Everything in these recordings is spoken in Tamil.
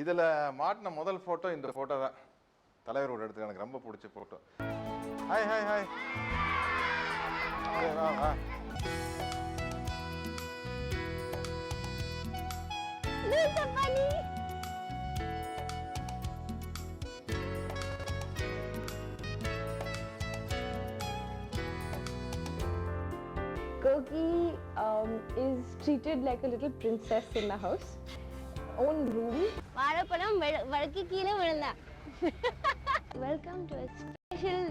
இதில் மாட்டின முதல் ஃபோட்டோ இந்த ஃபோட்டோ தான். தலைவரோட எடுத்து எனக்கு ரொம்ப பிடிச்ச ஃபோட்டோ. Hi hi hi. வா வா. Koki is treated like a little princess in the house. Own room. வாழைப்பழம் வழுக்கி கீழே விழுந்தா. Welcome to a special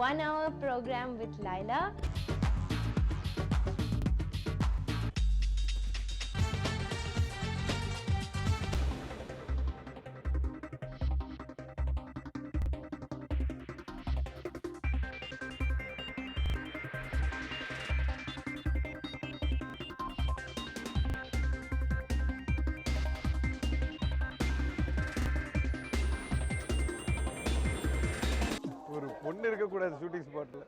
1-hour program with Laila. ஒரு பொண்ணு இருக்கக்கூடாது ஷூட்டிங் ஸ்பாட்டில்.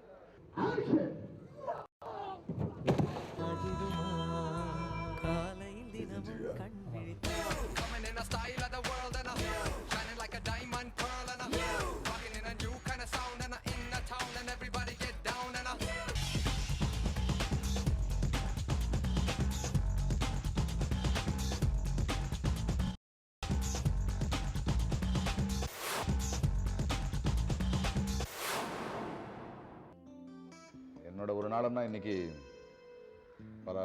என்னோட ஒரு நாளம்னா இன்னைக்கு பல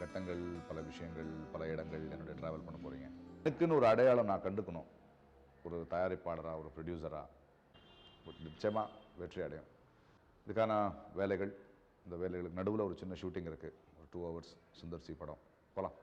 கட்டங்கள், பல விஷயங்கள், பல இடங்கள் என்னுடைய ட்ராவல் பண்ண போகிறீங்க. எனக்குன்னு ஒரு அடையாளம் நான் கண்டுக்கணும். ஒரு தயாரிப்பாளராக, ஒரு ப்ரொடியூசராக நிச்சயமாக வெற்றி அடையும். இதுக்கான வேலைகள், இந்த வேலைகளுக்கு நடுவில் ஒரு சின்ன ஷூட்டிங் இருக்குது. ஒரு 2 hours சுந்தர் சி படம். போகலாம்.